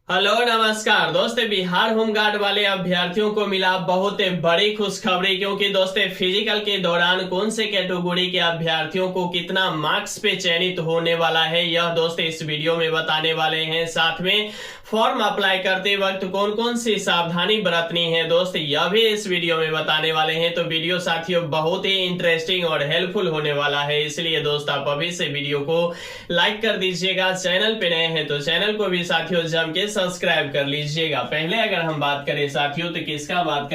Hello नमस्कार दोस्तों। Bihar home guard वाले अभ्यर्थियों को मिला बहुत बड़ी खुशखबरी, क्योंकि दोस्तों फिजिकल के दौरान कौन से कैटेगरी के अभ्यर्थियों को कितना मार्क्स पे चयनित होने वाला है, यह दोस्तों इस वीडियो में बताने वाले हैं। साथ में फॉर्म अप्लाई करते वक्त कौन कौन सी सावधानी बरतनी है दोस्तों, यह भी इस वीडियो में बताने वाले हैं। तो वीडियो साथियों बहुत ही इंटरेस्टिंग और हेल्पफुल होने वाला है, इसलिए दोस्त आप अभी से वीडियो को लाइक कर दीजिएगा। चैनल पे नए हैं तो चैनल को भी साथियों जम के सब्सक्राइब कर लीजिएगा। पहले अगर हम बात करें साथियों तो किसका बात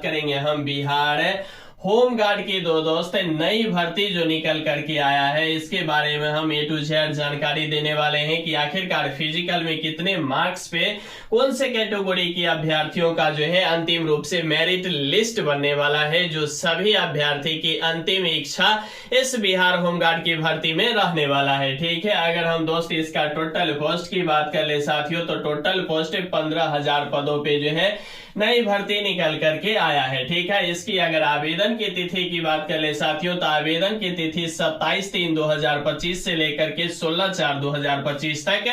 करेंगे हम बिहार होमगार्ड की दोस्त नई भर्ती जो निकल करके आया है, इसके बारे में हम A to Z जानकारी देने वाले हैं कि आखिरकार फिजिकल में कितने मार्क्स पे कौन से कैटेगरी के अभ्यर्थियों का जो है अंतिम रूप से मेरिट लिस्ट बनने वाला है, जो सभी अभ्यर्थी की अंतिम इच्छा इस बिहार होमगार्ड की भर्ती में रहने वाला है। ठीक है, अगर हम दोस्त इसका टोटल पोस्ट की बात कर ले साथियों तो टोटल पोस्ट 15,000 पदों पे जो है नई भर्ती निकल करके आया है। ठीक है, इसकी अगर आवेदन की तिथि की बात कर ले साथियों तो आवेदन की तिथि 27/3/2025 से लेकर के 16/4/2025 तक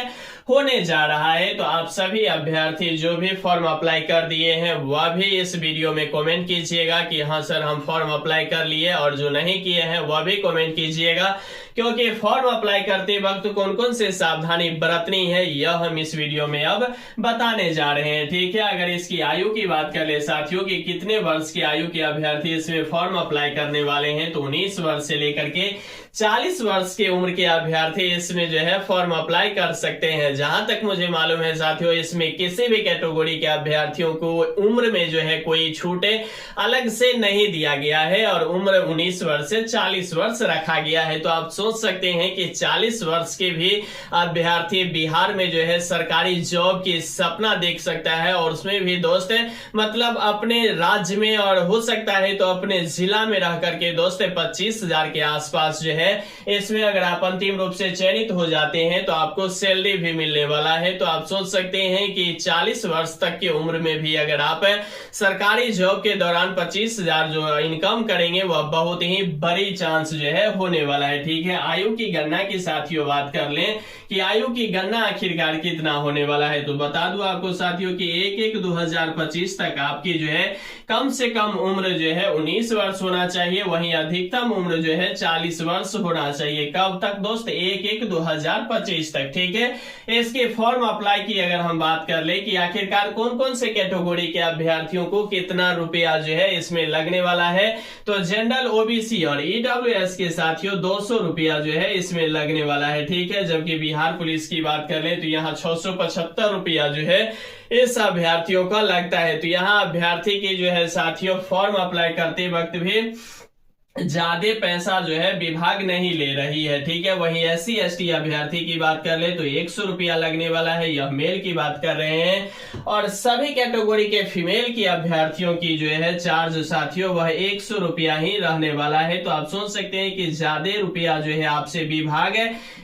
होने जा रहा है। तो आप सभी अभ्यर्थी जो भी फॉर्म अप्लाई कर दिए हैं वह भी इस वीडियो में कमेंट कीजिएगा कि हाँ सर हम फॉर्म अप्लाई कर लिए, और जो नहीं किए हैं वह भी कमेंट कीजिएगा, क्योंकि फॉर्म अप्लाई करते वक्त कौन कौन से सावधानी बरतनी है यह हम इस वीडियो में अब बताने जा रहे हैं। ठीक है, अगर इसकी आयु की बात कर ले साथियों कि कितने वर्ष की आयु के अभ्यर्थी इसमें फॉर्म अप्लाई करने वाले हैं, तो 19 वर्ष से लेकर के 40 वर्ष की उम्र के अभ्यर्थी इसमें जो है फॉर्म अप्लाई कर सकते हैं। जहां तक मुझे मालूम है साथियों इसमें किसी भी कैटेगरी के अभ्यर्थियों को उम्र में जो है कोई छूटे अलग से नहीं दिया गया है, और उम्र 19 वर्ष से 40 वर्ष रखा गया है। तो आप सोच सकते हैं कि 40 वर्ष के भी अभ्यर्थी बिहार में जो है सरकारी जॉब की सपना देख सकता है, और उसमें भी दोस्त मतलब अपने राज्य में और हो सकता है तो अपने जिला में रह करके दोस्त 25,000 के आसपास जो है इसमें अगर आप अंतिम रूप से चयनित हो जाते हैं तो आपको सैलरी भी मिलने वाला है। तो आप सोच सकते हैं कि 40 वर्ष तक की उम्र में भी अगर आप सरकारी जॉब के दौरान 25,000 जो इनकम करेंगे वह बहुत ही बड़ी चांस जो है होने वाला है। ठीक है, आयु की गणना की साथियों बात कर लें कि आयु की गणना आखिरकार कितना होने वाला है, तो बता दूं आपको साथियों कि 1/1/2025 तक आपकी जो है कम से कम उम्र जो है 19 वर्ष होना चाहिए, वहीं अधिकतम उम्र जो है 40 वर्ष होना चाहिए। कब तक दोस्त? 1/1/2025 तक। ठीक है, इसके फॉर्म अप्लाई की अगर हम बात कर ले कि आखिरकार कौन कौन से कैटेगरी के अभ्यर्थियों को कितना रुपया जो है इसमें लगने वाला है, तो जनरल, ओबीसी और ईडब्ल्यूएस के साथियों 200 रुपया जो है इसमें लगने वाला है। ठीक है, जबकि बिहार पुलिस की बात कर ले तो यहाँ 675 रुपया जो है इस अभ्यर्थियों का लगता है। तो यहाँ अभ्यर्थी की जो है साथियों फॉर्म अप्लाई करते वक्त भी ज्यादा पैसा जो है विभाग नहीं ले रही है। ठीक है, वहीं SC ST अभ्यर्थी की बात कर ले तो 100 रुपया लगने वाला है, यह मेल की बात कर रहे हैं। और सभी कैटेगरी के फीमेल की अभ्यर्थियों की जो है चार्ज साथियों वह 100 रुपया ही रहने वाला है। तो आप सोच सकते हैं कि ज्यादा रुपया जो है आपसे विभाग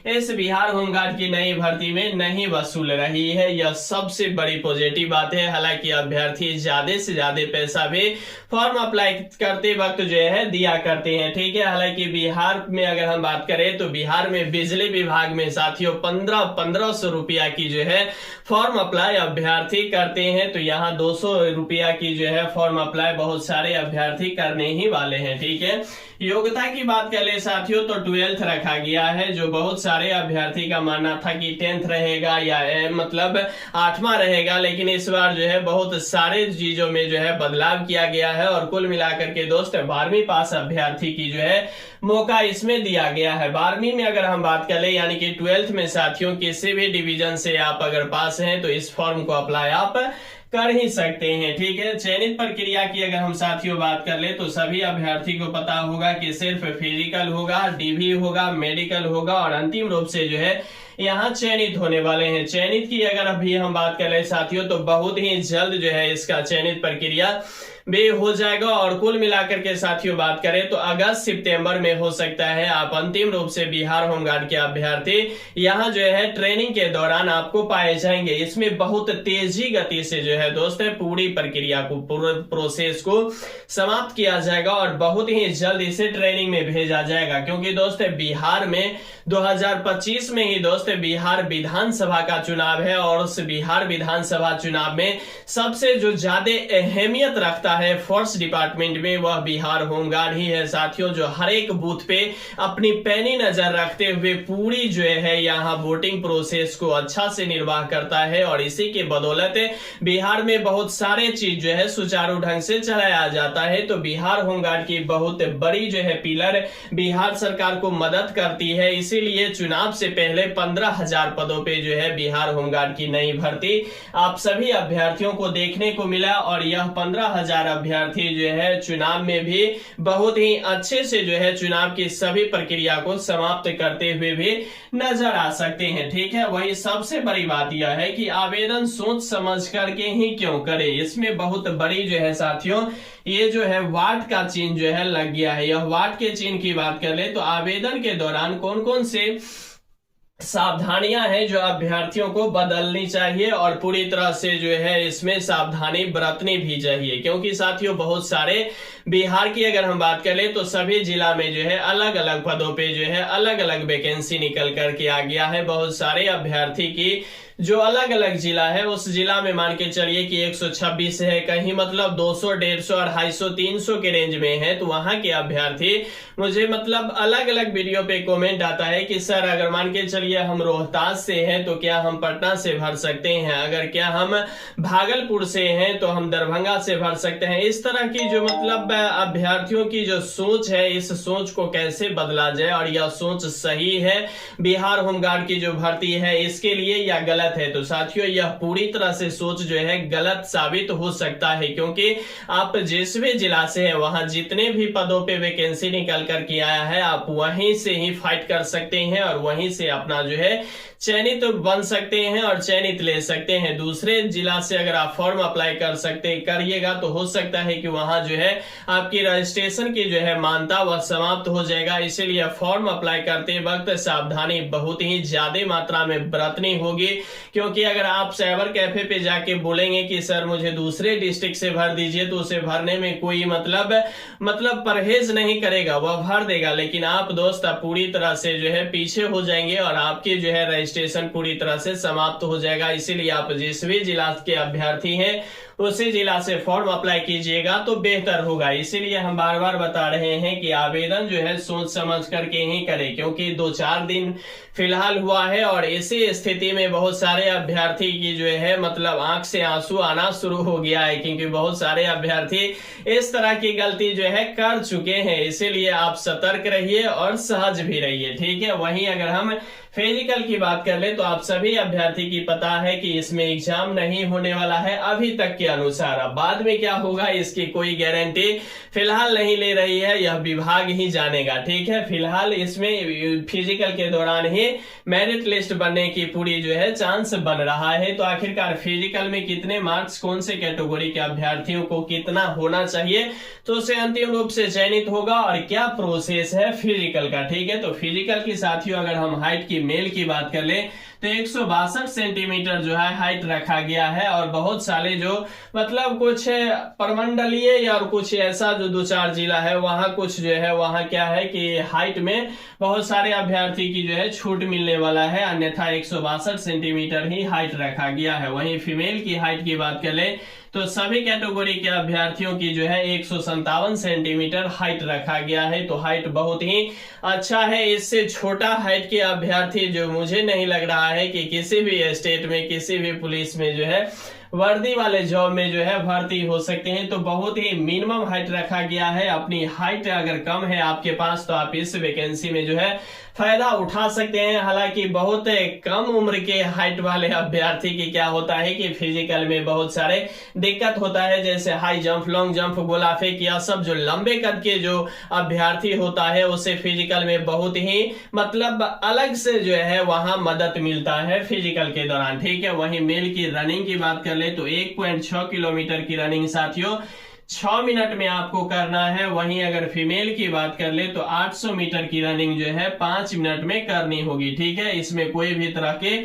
इस बिहार होमगार्ड की नई भर्ती में नहीं वसूल रही है, यह सबसे बड़ी पॉजिटिव बात है। हालांकि अभ्यर्थी ज्यादा से ज्यादा पैसा भी फॉर्म अप्लाई करते वक्त जो है दिया करते हैं। ठीक है, हालांकि बिहार में अगर हम बात करें तो बिहार में बिजली विभाग में साथियों 1500 रुपया की जो है फॉर्म अप्लाई अभ्यर्थी करते हैं, तो यहाँ 200 रुपया की जो है फॉर्म अप्लाई बहुत सारे अभ्यर्थी करने ही वाले हैं। ठीक है, योग्यता की बात कर ले साथियों तो 12th रखा गया है, जो बहुत सारे अभ्यर्थी का मानना था कि 10th रहेगा या मतलब 8वां रहेगा, लेकिन इस बार जो है बहुत सारे चीजों में जो है बदलाव किया गया है, और कुल मिलाकर के दोस्त 12वीं पास अभ्यर्थी की जो है मौका इसमें दिया गया है। 12वीं में अगर हम बात करें यानी कि 12th में साथियों किसी भी डिवीजन से आप अगर पास हैं तो इस फॉर्म को अप्लाई आप कर ही सकते हैं। ठीक है, चयनित प्रक्रिया की अगर हम साथियों बात कर ले तो सभी अभ्यर्थी को पता होगा कि सिर्फ फिजिकल होगा, DV होगा, मेडिकल होगा, और अंतिम रूप से जो है यहाँ चयनित होने वाले हैं। चयनित की अगर अभी हम बात कर ले साथियों तो बहुत ही जल्द जो है इसका चयनित प्रक्रिया भी हो जाएगा, और कुल मिलाकर के साथियों बात करें तो अगस्त सितंबर में हो सकता है आप अंतिम रूप से बिहार होमगार्ड के अभ्यर्थी यहाँ जो है ट्रेनिंग के दौरान आपको पाए जाएंगे। इसमें बहुत तेजी गति से जो है दोस्त पूरी प्रक्रिया को, पूरे प्रोसेस को समाप्त किया जाएगा, और बहुत ही जल्द इसे ट्रेनिंग में भेजा जाएगा, क्योंकि दोस्त बिहार में 2025 में ही दोस्त दोस्त बिहार विधानसभा का चुनाव है और उस बिहार विधानसभा चुनाव में सबसे जो ज्यादा अहमियत रखता है फोर्स डिपार्टमेंट में वह बिहार होमगार्ड ही है साथियों, जो हर एक बूथ पे अपनी पैनी नजर रखते हुए पूरी जो है यहाँ वोटिंग प्रोसेस को अच्छा से निर्वाह करता है और इसी के बदौलत बिहार में बहुत सारे चीज जो है सुचारू ढंग से चलाया जाता है। तो बिहार होमगार्ड की बहुत बड़ी जो है पिलर बिहार सरकार को मदद करती है, इसीलिए चुनाव से पहले 15,000 पदों पे जो है बिहार होमगार्ड की नई भर्ती आप सभी अभ्यर्थियों को देखने को मिला और यह 15,000 अभ्यर्थी जो है चुनाव में भी बहुत ही अच्छे से जो है चुनाव की सभी प्रक्रिया को समाप्त करते हुए भी नजर आ सकते हैं। ठीक है, वही सबसे बड़ी बात यह है कि आवेदन सोच समझ करके ही क्यों करें। इसमें बहुत बड़ी जो है साथियों ये जो है वाट का चिन्ह जो है लग गया है। यह वाट के चिन्ह की बात कर ले तो आवेदन के दौरान कौन कौन से सावधानियां हैं जो अभ्यर्थियों को बदलनी चाहिए और पूरी तरह से जो है इसमें सावधानी बरतनी भी चाहिए, क्योंकि साथियों बहुत सारे बिहार की अगर हम बात करें तो सभी जिला में जो है अलग अलग पदों पे जो है अलग अलग वैकेंसी निकल करके आ गया है। बहुत सारे अभ्यर्थी की जो अलग अलग जिला है उस जिला में मान के चलिए कि 126 है, कहीं मतलब 200, 150, 250, 300 के रेंज में है, तो वहां के अभ्यर्थी मुझे मतलब अलग अलग वीडियो पे कमेंट आता है कि सर अगर मान के चलिए हम रोहतास से हैं तो क्या हम पटना से भर सकते हैं, अगर क्या हम भागलपुर से हैं तो हम दरभंगा से भर सकते हैं। इस तरह की जो मतलब अभ्यर्थियों की जो सोच है इस सोच को कैसे बदला जाए और यह सोच सही है बिहार होमगार्ड की जो भर्ती है इसके लिए या गलत है। तो साथियों यह पूरी तरह से सोच जो है गलत साबित हो सकता है, क्योंकि आप जिस भी जिला से हैं वहां जितने भी पदों पे वैकेंसी निकल कर के आया है आप वहीं से ही फाइट कर सकते हैं और वहीं से अपना जो है चयनित बन सकते हैं और चयनित ले सकते हैं। दूसरे जिला से अगर आप फॉर्म अप्लाई करिएगा तो हो सकता है कि वहां जो है आपकी रजिस्ट्रेशन की जो है मान्यता वह समाप्त हो जाएगा। इसीलिए फॉर्म अप्लाई करते वक्त सावधानी बहुत ही ज्यादा मात्रा में बरतनी होगी, क्योंकि अगर आप साइबर कैफे पे जाके बोलेंगे कि सर मुझे दूसरे डिस्ट्रिक्ट से भर दीजिए तो उसे भरने में कोई मतलब परहेज नहीं करेगा, वह भर देगा, लेकिन आप दोस्त पूरी तरह से जो है पीछे हो जाएंगे और आपकी जो है रजिस्ट्रेशन पूरी तरह से समाप्त हो जाएगा। इसीलिए आप जिस भी जिला के अभ्यर्थी हैं उसी जिला से फॉर्म अप्लाई कीजिएगा तो बेहतर होगा। इसीलिए हम बार बार बता रहे हैं कि आवेदन जो है सोच समझ करके ही करें, क्योंकि 2-4 दिन फिलहाल हुआ है और इसी स्थिति में बहुत सारे अभ्यर्थी की जो है मतलब आंख से आंसू आना शुरू हो गया है, क्योंकि बहुत सारे अभ्यर्थी इस तरह की गलती जो है कर चुके हैं। इसीलिए आप सतर्क रहिए और सहज भी रहिए। ठीक है, वहीं अगर हम फिजिकल की बात कर ले तो आप सभी अभ्यर्थी की पता है कि इसमें एग्जाम नहीं होने वाला है अभी तक के अनुसार। अब बाद में क्या होगा इसकी कोई गारंटी फिलहाल नहीं ले रही है, यह विभाग ही जानेगा। ठीक है, फिलहाल इसमें फिजिकल के दौरान ही मेरिट लिस्ट बनने की पूरी जो है चांस बन रहा है। तो आखिरकार फिजिकल में कितने मार्क्स कौन से कैटेगरी के अभ्यर्थियों को कितना होना चाहिए तो उसे अंतिम रूप से चयनित होगा और क्या प्रोसेस है फिजिकल का। ठीक है, तो फिजिकल की साथियों अगर हम हाइट की मेल की बात कर ले तो 162 सेंटीमीटर जो है हाइट रखा गया है और बहुत सारे जो मतलब कुछ प्रमंडलीय और कुछ ऐसा जो 2-4 जिला है वहां कुछ जो है वहां क्या है कि हाइट में बहुत सारे अभ्यर्थी की जो है छूट मिलने वाला है, अन्यथा 162 सेंटीमीटर ही हाइट रखा गया है। वहीं फीमेल की हाइट की बात कर ले तो सभी कैटेगरी के अभ्यर्थियों की जो है 157 सेंटीमीटर हाइट रखा गया है। तो हाइट बहुत ही अच्छा है। इससे छोटा हाइट के अभ्यर्थी जो मुझे नहीं लग रहा है कि किसी भी स्टेट में किसी भी पुलिस में जो है वर्दी वाले जॉब में जो है भर्ती हो सकते हैं। तो बहुत ही मिनिमम हाइट रखा गया है। अपनी हाइट अगर कम है आपके पास तो आप इस वैकेंसी में जो है फायदा उठा सकते हैं। हालांकि बहुत कम उम्र के हाइट वाले अभ्यर्थी की क्या होता है कि फिजिकल में बहुत सारे दिक्कत होता है, जैसे हाई जंप, लॉन्ग जंप, गोला फेंक, या सब जो लंबे कद के जो अभ्यर्थी होता है उसे फिजिकल में बहुत ही मतलब अलग से जो है वहां मदद मिलता है फिजिकल के दौरान। ठीक है, वहीं मेल की रनिंग की बात कर ले तो 1.6 किलोमीटर की रनिंग साथियों 6 मिनट में आपको करना है। वहीं अगर फीमेल की बात कर ले तो 800 मीटर की रनिंग जो है 5 मिनट में करनी होगी। ठीक है, इसमें कोई भी तरह के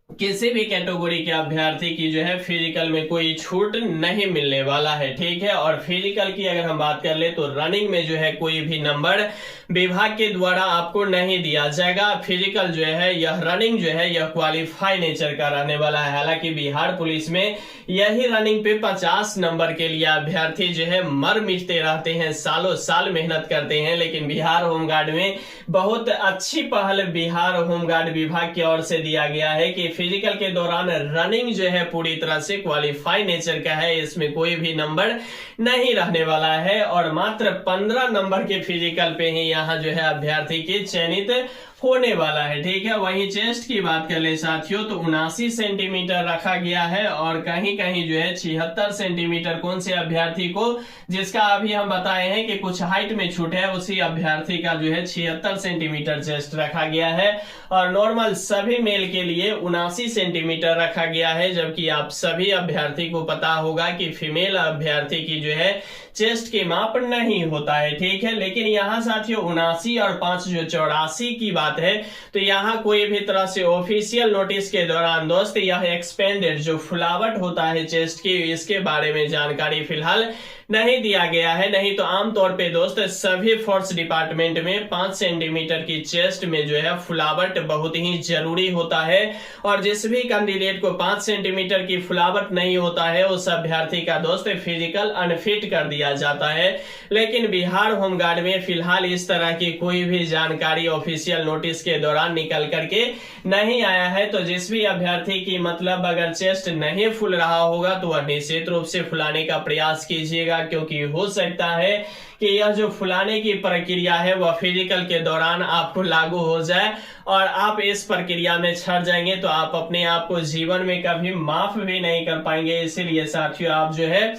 किसी भी कैटेगरी के अभ्यर्थी की जो है फिजिकल में कोई छूट नहीं मिलने वाला है, ठीक है। और फिजिकल की अगर हम बात कर ले तो रनिंग में जो है कोई भी नंबर विभाग के द्वारा आपको नहीं दिया जाएगा। फिजिकल जो है यह रनिंग जो है यह क्वालिफाई नेचर का रहने वाला है। हालांकि बिहार पुलिस में यही रनिंग पे 50 नंबर के लिए अभ्यर्थी जो है मर मिटते रहते हैं, सालों साल मेहनत करते हैं, लेकिन बिहार होमगार्ड में बहुत अच्छी पहल बिहार होमगार्ड विभाग की ओर से दिया गया है कि फिजिकल के दौरान रनिंग जो है पूरी तरह से क्वालिफाई नेचर का है, इसमें कोई भी नंबर नहीं रहने वाला है। और मात्र 15 नंबर के फिजिकल पे ही यहाँ जो है अभ्यर्थी के चयनित होने वाला है, ठीक है। वहीं चेस्ट की बात कर ले साथियों तो 79 सेंटीमीटर रखा गया है और कहीं कहीं जो है 76 सेंटीमीटर कौन से अभ्यर्थी को, जिसका अभी हम बताए हैं कि कुछ हाइट में छूट है, उसी अभ्यर्थी का जो है 76 सेंटीमीटर चेस्ट रखा गया है। और नॉर्मल सभी मेल के लिए 79 सेंटीमीटर रखा गया है, जबकि आप सभी अभ्यर्थी को पता होगा कि फीमेल अभ्यर्थी की जो है चेस्ट के माप नहीं होता है, ठीक है। लेकिन यहाँ साथियों 79 और 5 जो 84 की बात है, तो यहाँ कोई भी तरह से ऑफिशियल नोटिस के दौरान दोस्त यह एक्सपेंडेड जो फुलावट होता है चेस्ट की, इसके बारे में जानकारी फिलहाल नहीं दिया गया है। नहीं तो आमतौर पे दोस्त सभी फोर्स डिपार्टमेंट में 5 सेंटीमीटर की चेस्ट में जो है फुलावट बहुत ही जरूरी होता है, और जिस भी कैंडिडेट को 5 सेंटीमीटर की फुलावट नहीं होता है उस अभ्यर्थी का दोस्त फिजिकल अनफिट कर दिया जाता है। लेकिन बिहार होमगार्ड में फिलहाल इस तरह की कोई भी जानकारी ऑफिशियल नोटिस के दौरान निकल करके नहीं आया है। तो जिस भी अभ्यर्थी की मतलब अगर चेस्ट नहीं फूल रहा होगा तो वह निश्चित रूप से फुलाने का प्रयास कीजिएगा, क्योंकि हो सकता है कि यह जो फुलाने की प्रक्रिया है वह फिजिकल के दौरान आपको लागू हो जाए और आप इस प्रक्रिया में छड़ जाएंगे तो आप अपने आप को जीवन में कभी माफ भी नहीं कर पाएंगे। इसीलिए साथियों आप जो है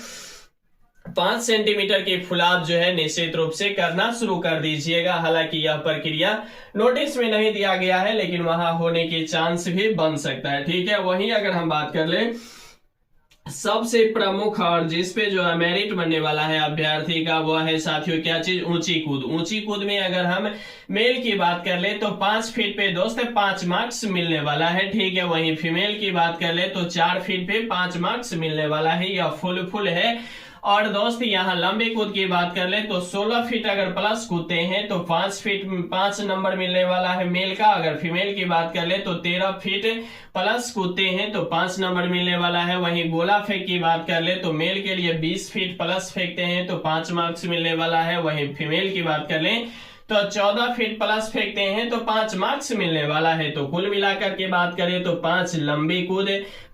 5 सेंटीमीटर की फुलाव जो है निश्चित रूप से करना शुरू कर दीजिएगा। हालांकि यह प्रक्रिया नोटिस में नहीं दिया गया है, लेकिन वहां होने की चांस भी बन सकता है, ठीक है। वहीं अगर हम बात कर ले सबसे प्रमुख और जिस पे जो है मेरिट बनने वाला है अभ्यर्थी का, वो है साथियों क्या चीज, ऊंची कूद। ऊंची कूद में अगर हम मेल की बात कर ले तो 5 फीट पे दोस्त 5 मार्क्स मिलने वाला है, ठीक है। वहीं फीमेल की बात कर ले तो 4 फीट पे 5 मार्क्स मिलने वाला है, यह फुल है। और दोस्त यहाँ लंबे कूद की बात कर ले तो 16 फीट अगर प्लस कूदते हैं तो 5 फीट 5 नंबर मिलने वाला है मेल का। अगर फीमेल की बात कर ले तो 13 फीट प्लस कूदते हैं तो 5 नंबर मिलने वाला है। वहीं गोला फेंक की बात कर ले तो मेल के लिए 20 फीट प्लस फेंकते हैं तो 5 मार्क्स मिलने वाला है। वहीं फीमेल की बात कर ले तो 14 फीट प्लस फेंकते हैं तो 5 मार्क्स मिलने वाला है। तो कुल मिलाकर के बात करें तो 5 लंबी कूद,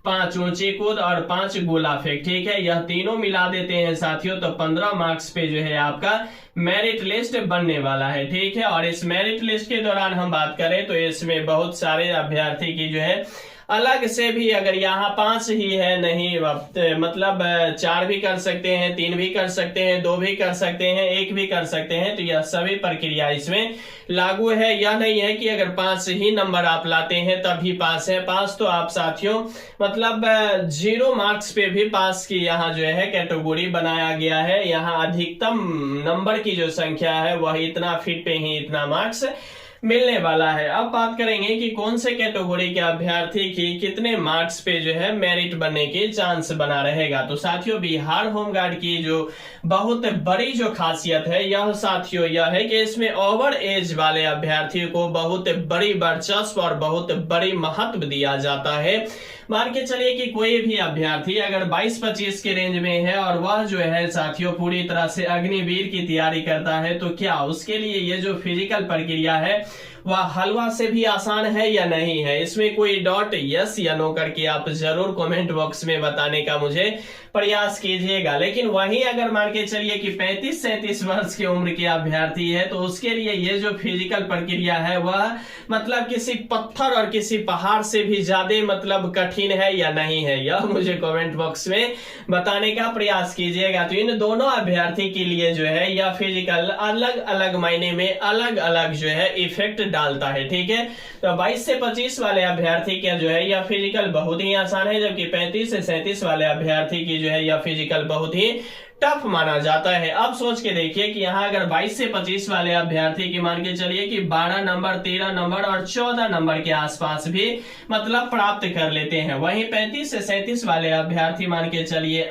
5 ऊंची कूद और 5 गोला फेंक, ठीक है। यह तीनों मिला देते हैं साथियों तो 15 मार्क्स पे जो है आपका मेरिट लिस्ट बनने वाला है, ठीक है। और इस मेरिट लिस्ट के दौरान हम बात करें तो इसमें बहुत सारे अभ्यर्थी की जो है अलग से भी, अगर यहाँ 5 ही है नहीं मतलब 4 भी कर सकते हैं, 3 भी कर सकते हैं, 2 भी कर सकते हैं, 1 भी कर सकते हैं, तो यह सभी प्रक्रिया इसमें लागू है। यह नहीं है कि अगर 5 ही नंबर आप लाते हैं तभी पास है। पास तो आप साथियों मतलब 0 मार्क्स पे भी पास की यहाँ जो है कैटेगरी बनाया गया है। यहाँ अधिकतम नंबर की जो संख्या है वह इतना फीट पे ही इतना मार्क्स मिलने वाला है। अब बात करेंगे कि कौन से कैटेगरी के अभ्यर्थी की कितने मार्क्स पे जो है मेरिट बनने के चांस बना रहेगा। तो साथियों बिहार होमगार्ड की जो बहुत बड़ी जो खासियत है यह साथियों यह है कि इसमें ओवर एज वाले अभ्यर्थियों को बहुत बड़ी वर्चस्व और बहुत बड़ी महत्व दिया जाता है। मान के चलिए कि कोई भी अभ्यर्थी अगर 22-25 के रेंज में है और वह जो है साथियों पूरी तरह से अग्निवीर की तैयारी करता है, तो क्या उसके लिए ये जो फिजिकल प्रक्रिया है वह हलवा से भी आसान है या नहीं है? इसमें कोई डॉट यस या नो करके आप जरूर कमेंट बॉक्स में बताने का मुझे प्रयास कीजिएगा। लेकिन वहीं अगर मान के चलिए कि 35-37 वर्ष की उम्र के अभ्यर्थी है तो उसके लिए ये जो फिजिकल प्रक्रिया है वह मतलब किसी पत्थर और किसी पहाड़ से भी ज्यादा मतलब कठिन है या नहीं है, यह मुझे कमेंट बॉक्स में बताने का प्रयास कीजिएगा। तो इन दोनों अभ्यर्थी के लिए जो है यह फिजिकल अलग अलग महीने में अलग अलग जो है इफेक्ट डालता है, ठीक है। तो 22 से 25 वाले अभ्यर्थी के जो है यह फिजिकल बहुत ही आसान है, जबकि 35 से 37 वाले अभ्यर्थी की जो है यह फिजिकल बहुत ही टफ माना जाता है। अब सोच के देखिए कि यहाँ अगर 22 से 25 वाले अभ्यर्थी की मान के चलिए कि 12 नंबर, 13 नंबर और 14 नंबर के आसपास भी मतलब प्राप्त कर लेते हैं, वहीं 35 से 37 वाले अभ्यर्थी मान के चलिए